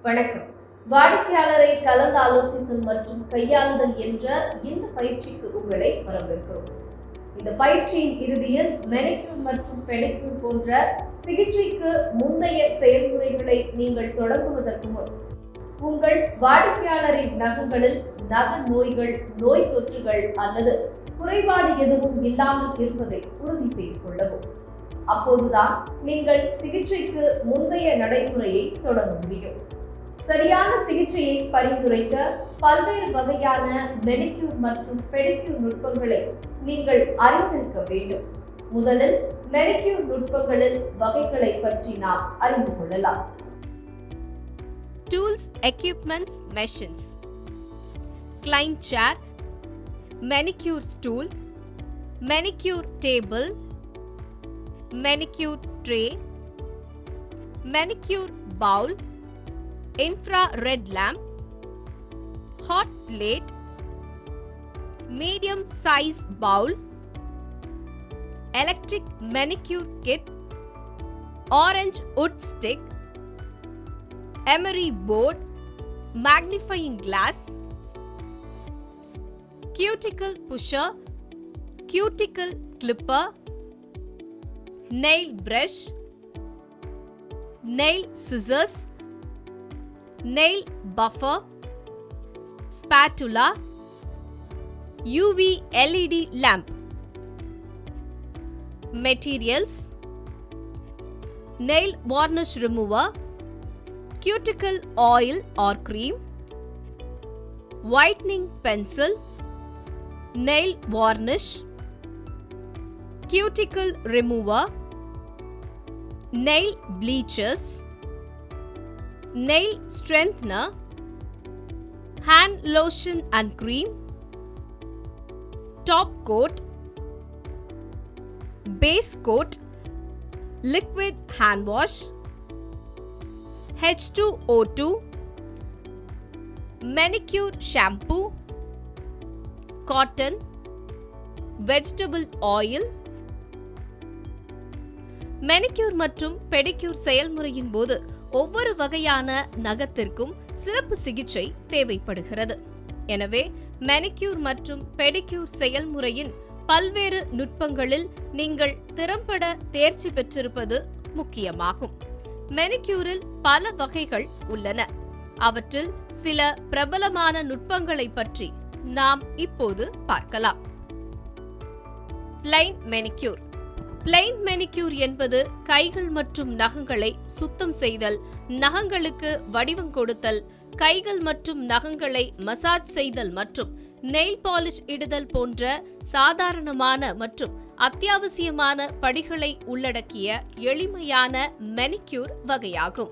வணக்கம். வாடிக்கையாளரை கலந்தாலோசித்தல் மற்றும் கையாளுதல் என்ற இந்த பயிற்சிக்கு உங்களை வரவேற்கிறோம். இந்த பயிற்சியின் இறுதியில் மெனிக்யூர் மற்றும் பெடிக்யூர் போன்ற சிகிச்சைக்கு முந்தைய செயல்முறைகளை நீங்கள் தொடங்குவதற்கு முன் உங்கள் வாடிக்கையாளரின் நகங்களில் நக நோய்கள், நோய் தொற்றுகள் அல்லது குறைபாடு எதுவும் இல்லாமல் இருப்பதை உறுதி செய்து கொள்ளவும். அப்போதுதான் நீங்கள் சிகிச்சைக்கு முந்தைய நடைமுறையை தொடங்க முடியும். சரியான சிகிச்சையை பரிந்துரைக்க பல்வேறு வகையான மெனிக்யூர் மற்றும் பெடிக்யூர் நுட்பங்களை நீங்கள் அறிந்திருக்க வேண்டும். முதலில் மெனிக்யூர் நுட்பங்களில் வகைகளை பற்றி நாம் அறிந்து கொள்ளலாம். Tools, equipments, machines. Client chair, manicure stool, manicure table, manicure tray, manicure bowl, infrared lamp, hot plate, medium size bowl, electric manicure kit, orange wood stick, emery board, magnifying glass, cuticle pusher, cuticle clipper, nail brush, nail scissors, nail buffer, spatula, UV LED lamp. Materials: nail varnish remover, cuticle oil or cream, whitening pencil, nail varnish, cuticle remover, nail bleachers, nail strengthener, hand lotion and cream, top coat, base coat, liquid hand wash, H2O2, manicure shampoo, cotton, vegetable oil. Manicure மற்றும் pedicure செயல்முறையின் போது ஒவ்வொரு வகையான நகத்திற்கும் சிறப்பு சிகிச்சை தேவைப்படுகிறது. எனவே manicure மற்றும் பெடிக்யூர் செயல்முறையின் பல்வேறு நுட்பங்களில் நீங்கள் திறம்பட தேர்ச்சி பெற்றிருப்பது முக்கியமாகும். மெனிக்யூரில் பல வகைகள் உள்ளன. அவற்றில் சில பிரபலமான நுட்பங்களை பற்றி நாம் இப்போது பார்க்கலாம். Plain manicure. பிளைன் மெனிக்யூர் என்பது கைகள் மற்றும் நகங்களை சுத்தம் செய்தல், நகங்களுக்கு வடிவம் கொடுத்தல், கைகள் மற்றும் நகங்களை மசாஜ் செய்தல் மற்றும் நெயில் பாலிஷ் இடுதல் போன்ற சாதாரணமான மற்றும் அத்தியாவசியமான படிகளை உள்ளடக்கிய எளிமையான மெனிக்யூர் வகையாகும்.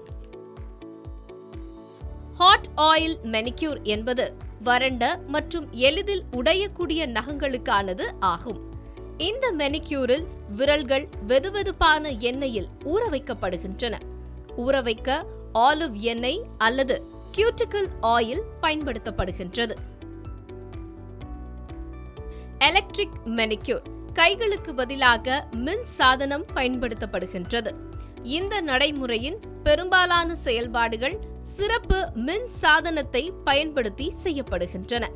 ஹாட் ஆயில் மெனிக்யூர் என்பது வறண்ட மற்றும் எளிதில் உடையக்கூடிய நகங்களுக்கானது ஆகும். இந்த மெனிக்யூரில் விரல்கள் வெதுவெதுப்பான எண்ணெயில் ஊற வைக்கப்படுகின்றன. ஊற வைக்க ஆலிவ் எண்ணெய் அல்லது கியூட்டிக்கிள் ஆயில் பயன்படுத்தப்படுகின்றது. Electric manicure. கைகளுக்கு பதிலாக மின் சாதனம் பயன்படுத்தப்படுகின்றது. இந்த நடைமுறையின் பெரும்பாலான செயல்பாடுகள் சிறப்பு மின் சாதனத்தை பயன்படுத்தி செய்யப்படுகின்றன.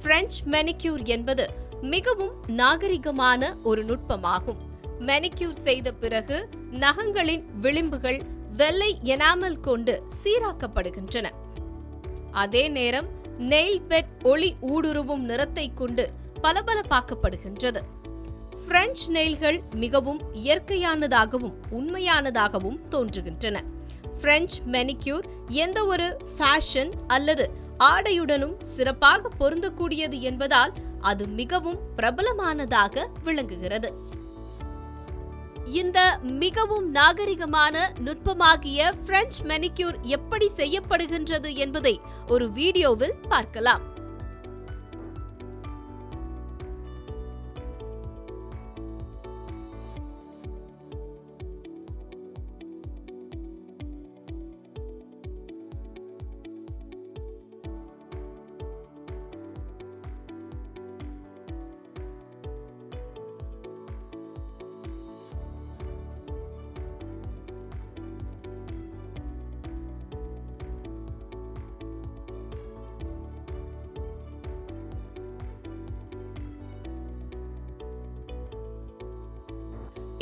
பிரெஞ்சு மெனிக்யூர் என்பது மிகவும் நாகரிகமான ஒரு நுட்பமாகும். மெனிக்யூர் செய்த பிறகு நகங்களின் விளிம்புகள் வெள்ளை எனாமல் கொண்டு சீராக்கப்படுகின்றன. அதே நேரம் நெயில் பெட் ஒளி ஊடுருவும் நிறத்தை கொண்டு பளபளப்பாக்கப்படுகின்றது. பிரெஞ்சு நெயில்கள் மிகவும் இயற்கையானதாகவும் உண்மையானதாகவும் தோன்றுகின்றன. பிரெஞ்சு மெனிக்யூர் எந்த ஒரு ஃபேஷன் அல்லது ஆடையுடனும் சிறப்பாக பொருந்தக்கூடியது என்பதால் அது மிகவும் பிரபலமானதாக விளங்குகிறது. இந்த மிகவும் நாகரிகமான நுட்பமாகிய பிரெஞ்சு மெனிக்யூர் எப்படி செய்யப்படுகின்றது என்பதை ஒரு வீடியோவில் பார்க்கலாம்.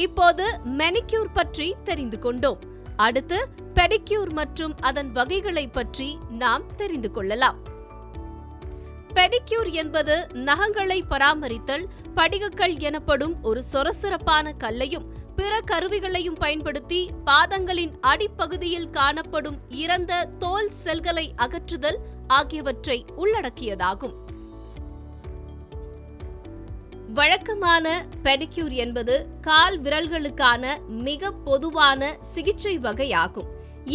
இப்போது மெனிக்யூர் பற்றி தெரிந்து கொண்டோம். அடுத்து பெடிக்யூர் மற்றும் அதன் வகைகளை பற்றி நாம் தெரிந்து கொள்ளலாம். பெடிக்யூர் என்பது நகங்களை பராமரித்தல், படிகக்கல் எனப்படும் ஒரு சொரசொரப்பான கல்லையும் பிற கருவிகளையும் பயன்படுத்தி பாதங்களின் அடிப்பகுதியில் காணப்படும் இறந்த தோல் செல்களை அகற்றுதல் ஆகியவற்றை உள்ளடக்கியதாகும். வழக்கமான பெடிக்யூர் என்பது கால் விரல்களுக்கான மிக பொதுவான சிகிச்சை வகையாகும்.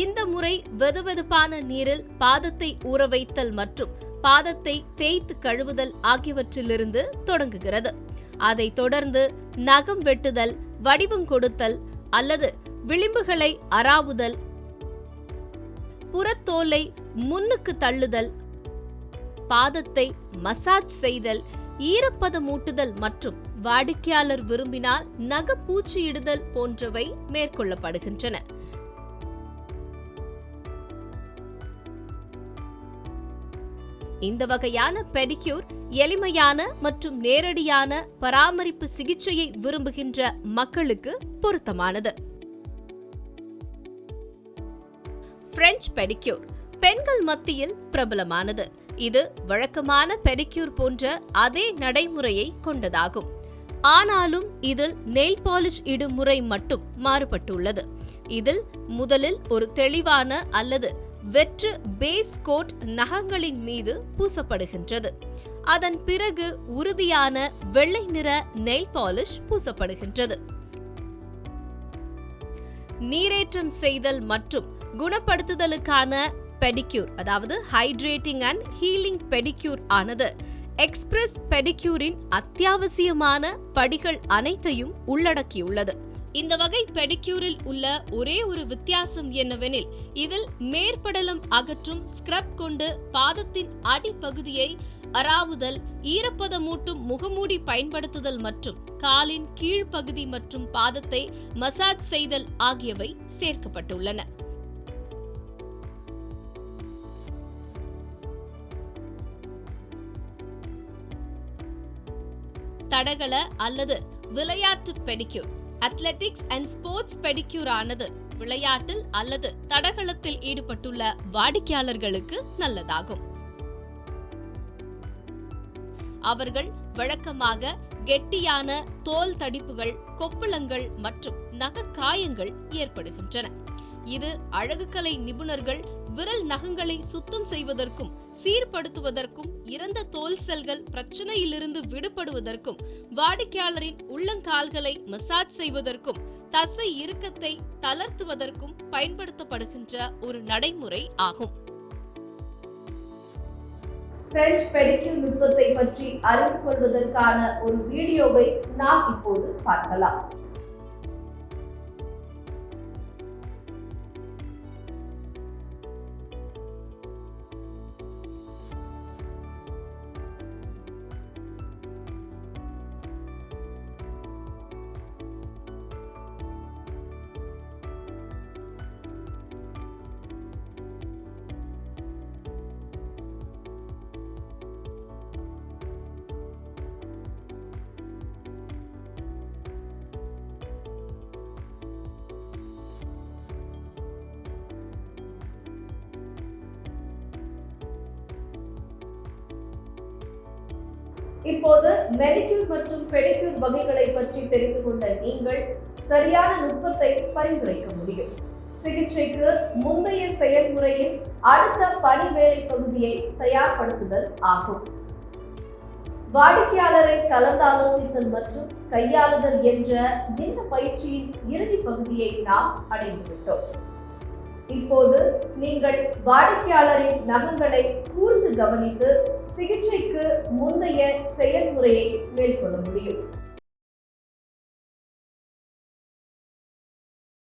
இந்த முறை வெதுவெதுப்பான நீரில் பாதத்தை ஊற வைத்தல் மற்றும் பாதத்தை தேய்த்து கழுவுதல் ஆகியவற்றிலிருந்து தொடங்குகிறது. அதைத் தொடர்ந்து நகம் வெட்டுதல், வடிவம் கொடுத்தல் அல்லது விளிம்புகளை அராவுதல், புறத்தோலை முன்னுக்கு தள்ளுதல், பாதத்தை மசாஜ் செய்தல், ஈரப்பதமூட்டுதல் மற்றும் வாடிக்கையாளர் விரும்பினால் நகப்பூச்சியிடுதல் போன்றவை மேற்கொள்ளப்படுகின்றன. இந்த வகையான பெடிக்யூர் எளிமையான மற்றும் நேரடியான பராமரிப்பு சிகிச்சையை விரும்புகின்ற மக்களுக்கு பொருத்தமானது. பிரெஞ்சு பெடிக்யூர் பெண்கள் மத்தியில் பிரபலமானது. இது வழக்கமான பெடிக்யூர் போன்ற அதே நடைமுறையை கொண்டதாகும். ஆனாலும் இதில் நெயில் பாலிஷ் இடும் முறை மட்டும் மாறுபட்டுள்ளது. இதில் முதலில் ஒரு தெளிவான அல்லது வெற்று பேஸ் கோட் நகங்களின் மீது பூசப்படுகின்றது. அதன் பிறகு உறுதியான வெள்ளை நிற நெயில் பாலிஷ் பூசப்படுகின்றது. நீரேற்றம் செய்தல் மற்றும் குணப்படுத்துதலுக்கான பெடிக்யூர், அதாவது ஹைட்ரேட்டிங் அண்ட் ஹீலிங் பெடிக்யூர் ஆனது எக்ஸ்பிரஸ் பெடிக்யூரின் அத்தியாவசியமான படிகள் அனைத்தையும் உள்ளடக்கியுள்ளது. இந்த வகை பெடிக்யூரில் உள்ள ஒரே ஒரு வித்தியாசம் என்னவெனில், இதில் மேற்படலம் அகற்றும் ஸ்க்ரப் கொண்டு பாதத்தின் அடிப்பகுதியை அராவுதல், ஈரப்பதமூட்டும் முகமூடி பயன்படுத்துதல் மற்றும் காலின் கீழ்ப்பகுதி மற்றும் பாதத்தை மசாஜ் செய்தல் ஆகியவை சேர்க்கப்பட்டுள்ளன. தடகள அல்லது விளையாட்டு pedicure, athletics and sports pedicure ஆனது விளையாட்டில் அல்லது தடகளத்தில் ஈடுபட்டுள்ள வாடிக்கையாளர்களுக்கு நல்லதாகும். அவர்கள் வழக்கமாக கெட்டியான தோல் தடிப்புகள், கொப்புளங்கள் மற்றும் நகக்காயங்கள் ஏற்படுகின்றன. இது அழகுக்கலை நிபுணர்கள் விரல் நகங்களை சுத்தம் செய்வதற்கும் சீர்படுத்துவதற்கும், இறந்த தோல் செல்கள் பிரச்சனையிலிருந்து விடுபடுவதற்கும், வாடிக்கையாளரின் உள்ளங்கால்களை மசாஜ் செய்வதற்கும், தசை இறுக்கத்தை தளர்த்துவதற்கும் பயன்படுத்தப்படுகின்ற ஒரு நடைமுறை ஆகும். பிரெஞ்சு பெடிக்யூர் நுட்பத்தை பற்றி அறிந்து கொள்வதற்கான ஒரு வீடியோவை நாம் இப்போது பார்க்கலாம். இப்போது மெனிக்யூர் மற்றும் பெடிக்யூர் வகைகளை பற்றி தெரிந்து கொண்ட நீங்கள் சரியான நுட்பத்தை பரிந்துரைக்க முடியும். சிகிச்சைக்கு முந்தைய செயல்முறையின் அடுத்த பணி வேலை பகுதியை தயார்படுத்துதல் ஆகும். வாடிக்கையாளரை கலந்தாலோசித்தல் மற்றும் கையாளுதல் என்ற இந்த பயிற்சியின் இறுதி பகுதியை நாம் அடைந்துவிட்டோம். இப்போது நீங்கள் வாடிக்கையாளரின் நகங்களை கூர்ந்து கவனித்து சிகிச்சைக்கு முந்தைய செயல்முறையை மேற்கொள்ள முடியும்.